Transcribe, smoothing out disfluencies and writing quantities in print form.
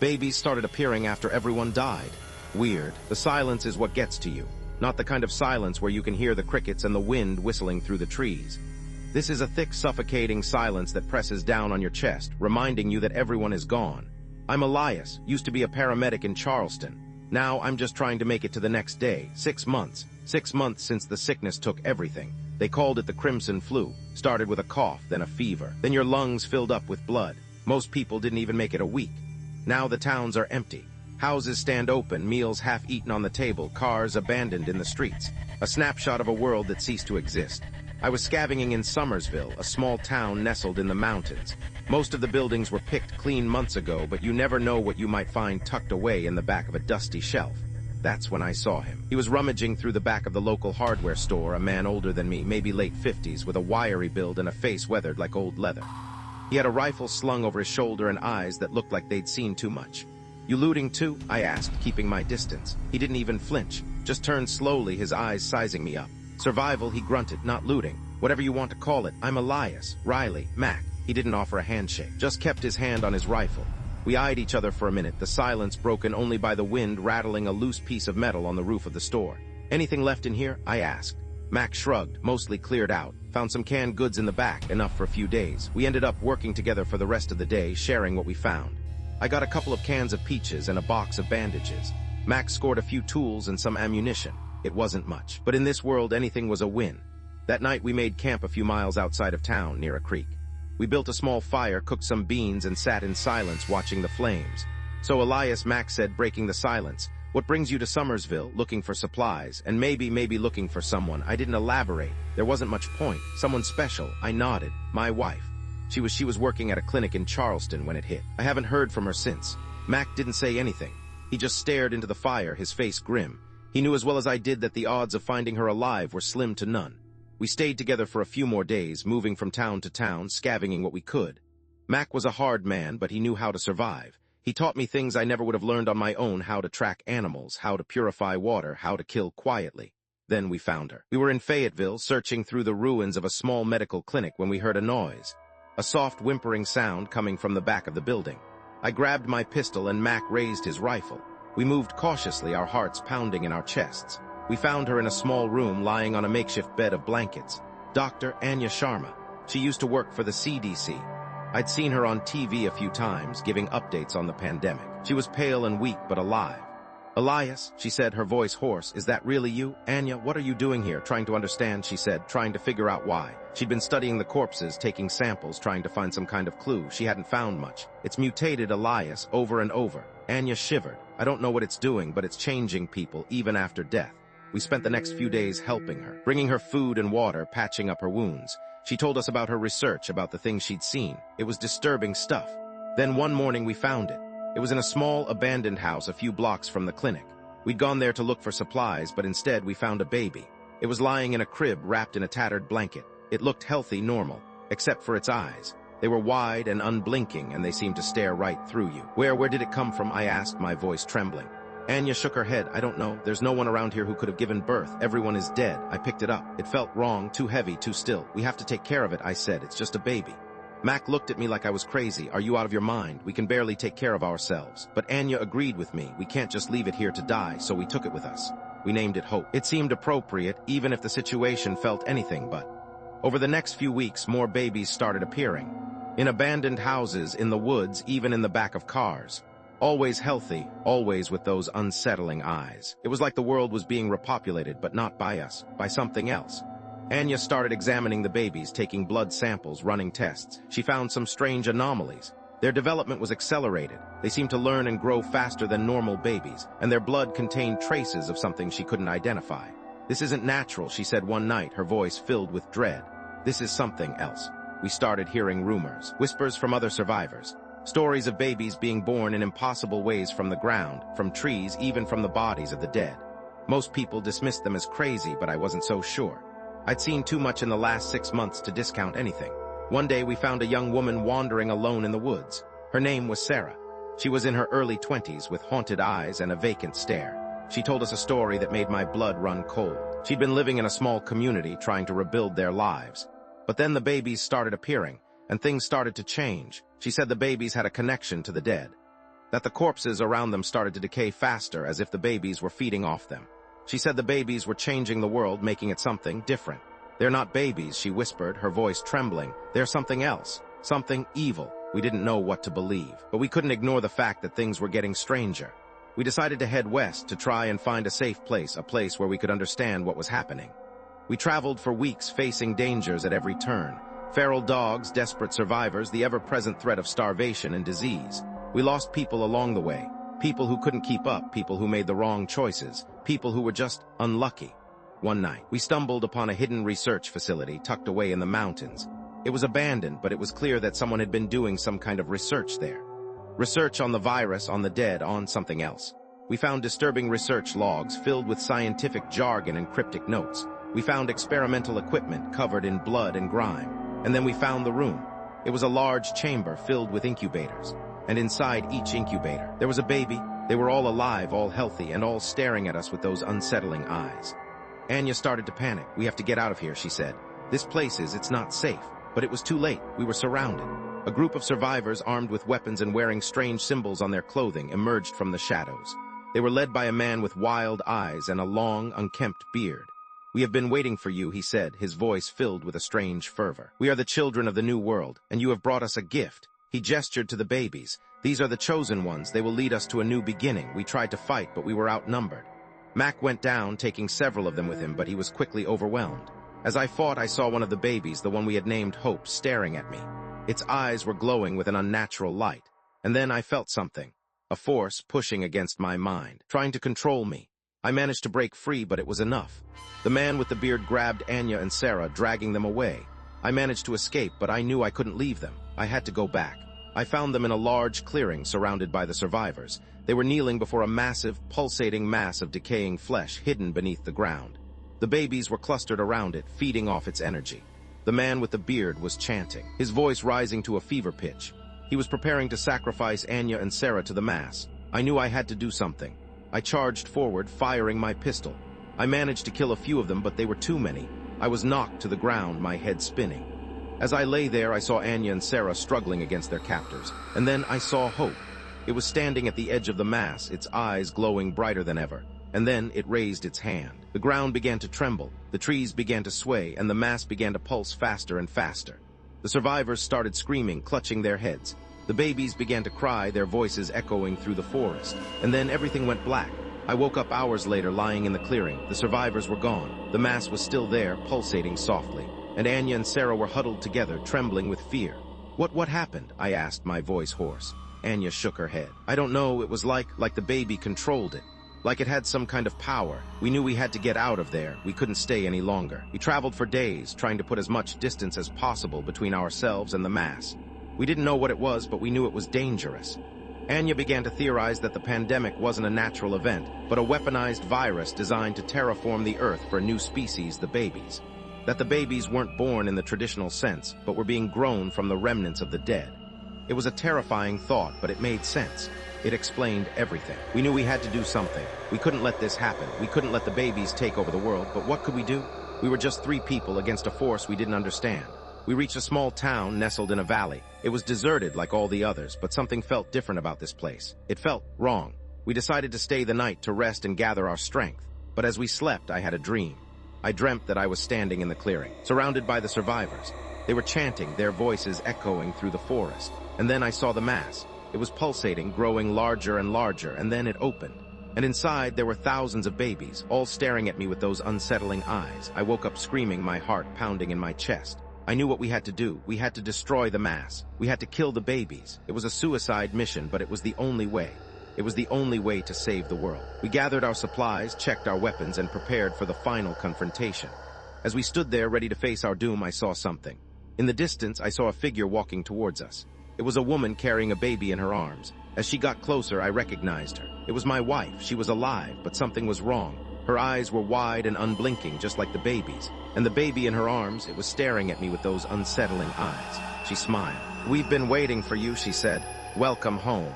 Babies started appearing after everyone died. Weird. The silence is what gets to you. Not the kind of silence where you can hear the crickets and the wind whistling through the trees. This is a thick, suffocating silence that presses down on your chest, reminding you that everyone is gone. I'm Elias, used to be a paramedic in Charleston. Now I'm just trying to make it to the next day. 6 months. 6 months since the sickness took everything. They called it the crimson flu. Started with a cough, then a fever. Then your lungs filled up with blood. Most people didn't even make it a week. Now the towns are empty. Houses stand open, meals half-eaten on the table, cars abandoned in the streets. A snapshot of a world that ceased to exist. I was scavenging in Somersville, a small town nestled in the mountains. Most of the buildings were picked clean months ago, but you never know what you might find tucked away in the back of a dusty shelf. That's when I saw him. He was rummaging through the back of the local hardware store, a man older than me, maybe late 50s, with a wiry build and a face weathered like old leather. He had a rifle slung over his shoulder and eyes that looked like they'd seen too much. "You looting too?" I asked, keeping my distance. He didn't even flinch, just turned slowly, his eyes sizing me up. "Survival," he grunted, "not looting. Whatever you want to call it. I'm Elias, Riley, Mac." He didn't offer a handshake, just kept his hand on his rifle. We eyed each other for a minute, the silence broken only by the wind rattling a loose piece of metal on the roof of the store. "Anything left in here?" I asked. Mac shrugged, mostly cleared out. Found some canned goods in the back, enough for a few days. We ended up working together for the rest of the day, sharing what we found. I got a couple of cans of peaches and a box of bandages. Mac scored a few tools and some ammunition. It wasn't much, but in this world anything was a win. That night we made camp a few miles outside of town, near a creek. We built a small fire, cooked some beans, and sat in silence watching the flames. "So Elias," Mac said, breaking the silence, "what brings you to Somersville, looking for supplies, and maybe looking for someone?" I didn't elaborate. There wasn't much point. "Someone special." I nodded. "My wife. She was working at a clinic in Charleston when it hit. I haven't heard from her since." Mac didn't say anything. He just stared into the fire, his face grim. He knew as well as I did that the odds of finding her alive were slim to none. We stayed together for a few more days, moving from town to town, scavenging what we could. Mac was a hard man, but he knew how to survive. He taught me things I never would have learned on my own: how to track animals, how to purify water, how to kill quietly. Then we found her. We were in Fayetteville, searching through the ruins of a small medical clinic when we heard a noise. A soft whimpering sound coming from the back of the building. I grabbed my pistol and Mac raised his rifle. We moved cautiously, our hearts pounding in our chests. We found her in a small room lying on a makeshift bed of blankets. Dr. Anya Sharma. She used to work for the CDC. I'd seen her on TV a few times, giving updates on the pandemic. She was pale and weak, but alive. "Elias," she said, her voice hoarse, "is that really you?" "Anya, what are you doing here?" "Trying to understand," she said, trying to figure out why. She'd been studying the corpses, taking samples, trying to find some kind of clue. She hadn't found much. "It's mutated, Elias, over and over." Anya shivered. "I don't know what it's doing, but it's changing people, even after death." We spent the next few days helping her, bringing her food and water, patching up her wounds. She told us about her research, about the things she'd seen. It was disturbing stuff. Then one morning we found it. It was in a small, abandoned house a few blocks from the clinic. We'd gone there to look for supplies, but instead we found a baby. It was lying in a crib wrapped in a tattered blanket. It looked healthy, normal, except for its eyes. They were wide and unblinking, and they seemed to stare right through you. Where did it come from?" I asked, my voice trembling. Anya shook her head. "I don't know. There's no one around here who could have given birth. Everyone is dead." I picked it up. It felt wrong, too heavy, too still. "We have to take care of it," I said. "It's just a baby." Mac looked at me like I was crazy. "Are you out of your mind? We can barely take care of ourselves." But Anya agreed with me. "We can't just leave it here to die," so we took it with us. We named it Hope. It seemed appropriate, even if the situation felt anything but. Over the next few weeks, more babies started appearing. In abandoned houses, in the woods, even in the back of cars. Always healthy, always with those unsettling eyes. It was like the world was being repopulated, but not by us, by something else. Anya started examining the babies, taking blood samples, running tests. She found some strange anomalies. Their development was accelerated. They seemed to learn and grow faster than normal babies, and their blood contained traces of something she couldn't identify. "This isn't natural," she said one night, her voice filled with dread. "This is something else." We started hearing rumors, whispers from other survivors. Stories of babies being born in impossible ways from the ground, from trees, even from the bodies of the dead. Most people dismissed them as crazy, but I wasn't so sure. I'd seen too much in the last 6 months to discount anything. One day we found a young woman wandering alone in the woods. Her name was Sarah. She was in her early 20s with haunted eyes and a vacant stare. She told us a story that made my blood run cold. She'd been living in a small community trying to rebuild their lives. But then the babies started appearing, and things started to change. She said the babies had a connection to the dead. that the corpses around them started to decay faster as if the babies were feeding off them. She said the babies were changing the world, making it something different. "They're not babies," she whispered, her voice trembling. "They're something else, something evil." We didn't know what to believe, but we couldn't ignore the fact that things were getting stranger. We decided to head west to try and find a safe place, a place where we could understand what was happening. We traveled for weeks, facing dangers at every turn. Feral dogs, desperate survivors, the ever-present threat of starvation and disease. We lost people along the way, people who couldn't keep up, people who made the wrong choices, people who were just unlucky. One night, we stumbled upon a hidden research facility tucked away in the mountains. It was abandoned, but it was clear that someone had been doing some kind of research there. Research on the virus, on the dead, on something else. We found disturbing research logs filled with scientific jargon and cryptic notes. We found experimental equipment covered in blood and grime. And then we found the room. It was a large chamber filled with incubators. And inside each incubator, there was a baby. They were all alive, all healthy, and all staring at us with those unsettling eyes. Anya started to panic. "We have to get out of here," she said. "This place it's not safe." But it was too late. We were surrounded. A group of survivors armed with weapons and wearing strange symbols on their clothing emerged from the shadows. They were led by a man with wild eyes and a long, unkempt beard. "We have been waiting for you," he said, his voice filled with a strange fervor. "We are the children of the new world, and you have brought us a gift." He gestured to the babies. "These are the chosen ones. They will lead us to a new beginning. We tried to fight, but we were outnumbered." Mac went down, taking several of them with him, but he was quickly overwhelmed. As I fought, I saw one of the babies, the one we had named Hope, staring at me. Its eyes were glowing with an unnatural light. And then I felt something, a force pushing against my mind, trying to control me. I managed to break free, but it was enough. The man with the beard grabbed Anya and Sarah, dragging them away. I managed to escape, but I knew I couldn't leave them. I had to go back. I found them in a large clearing surrounded by the survivors. They were kneeling before a massive, pulsating mass of decaying flesh hidden beneath the ground. The babies were clustered around it, feeding off its energy. The man with the beard was chanting, his voice rising to a fever pitch. He was preparing to sacrifice Anya and Sarah to the mass. I knew I had to do something. I charged forward, firing my pistol. I managed to kill a few of them, but they were too many. I was knocked to the ground, my head spinning. As I lay there, I saw Anya and Sarah struggling against their captors. And then I saw Hope. It was standing at the edge of the mass, its eyes glowing brighter than ever. And then it raised its hand. The ground began to tremble, the trees began to sway, and the mass began to pulse faster and faster. The survivors started screaming, clutching their heads. The babies began to cry, their voices echoing through the forest. And then everything went black. I woke up hours later, lying in the clearing. The survivors were gone. The mass was still there, pulsating softly. And Anya and Sarah were huddled together, trembling with fear. What happened?" I asked, my voice hoarse. Anya shook her head. "I don't know, it was like the baby controlled it. Like it had some kind of power. We knew we had to get out of there. We couldn't stay any longer. We traveled for days, trying to put as much distance as possible between ourselves and the mass. We didn't know what it was, but we knew it was dangerous." Anya began to theorize that the pandemic wasn't a natural event, but a weaponized virus designed to terraform the Earth for a new species, the babies. That the babies weren't born in the traditional sense, but were being grown from the remnants of the dead. It was a terrifying thought, but it made sense. It explained everything. We knew we had to do something. We couldn't let this happen. We couldn't let the babies take over the world, but what could we do? We were just 3 people against a force we didn't understand. We reached a small town nestled in a valley. It was deserted like all the others, but something felt different about this place. It felt wrong. We decided to stay the night to rest and gather our strength. But as we slept, I had a dream. I dreamt that I was standing in the clearing, surrounded by the survivors. They were chanting, their voices echoing through the forest. And then I saw the mass. It was pulsating, growing larger and larger, and then it opened. And inside, there were thousands of babies, all staring at me with those unsettling eyes. I woke up screaming, my heart pounding in my chest. I knew what we had to do. We had to destroy the mass. We had to kill the babies. It was a suicide mission, but it was the only way. It was the only way to save the world. We gathered our supplies, checked our weapons, and prepared for the final confrontation. As we stood there ready to face our doom, I saw something. In the distance, I saw a figure walking towards us. It was a woman carrying a baby in her arms. As she got closer, I recognized her. It was my wife. She was alive, but something was wrong. Her eyes were wide and unblinking, just like the baby's. And the baby in her arms, it was staring at me with those unsettling eyes. She smiled. "We've been waiting for you," she said. "Welcome home."